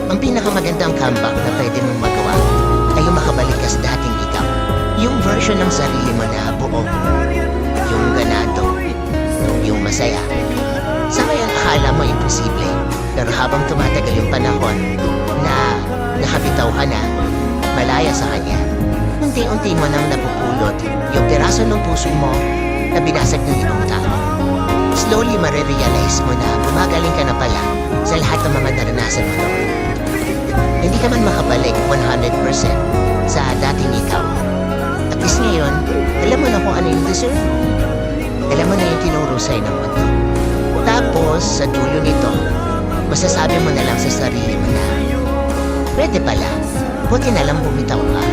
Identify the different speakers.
Speaker 1: Ang pinakamagandang comeback na pwede mong magawa ay yung makabalik ka sa dating ikaw. Yung version ng sarili mo na buo, yung ganado, yung masaya. Sa ngayon akala mo imposible, pero habang tumatagal yung panahon na nakabitaw ka na, malaya sa kanya, unti-unti mo nang napupulot yung piraso ng puso mo na binasag ng ibang tao. Slowly marirealize mo na gumagaling ka na pala sa lahat ng mga naranasan mo noon. Hindi ka man makabalik 100% sa dating ikaw. At least ngayon, alam mo na kung ano yung deserve mo. Alam mo na yung tinuro sa'yo ng mundo. Tapos, sa dulo nito, masasabi mo na lang sa sarili mo na, pwede pala, buti na lang bumitaw ka.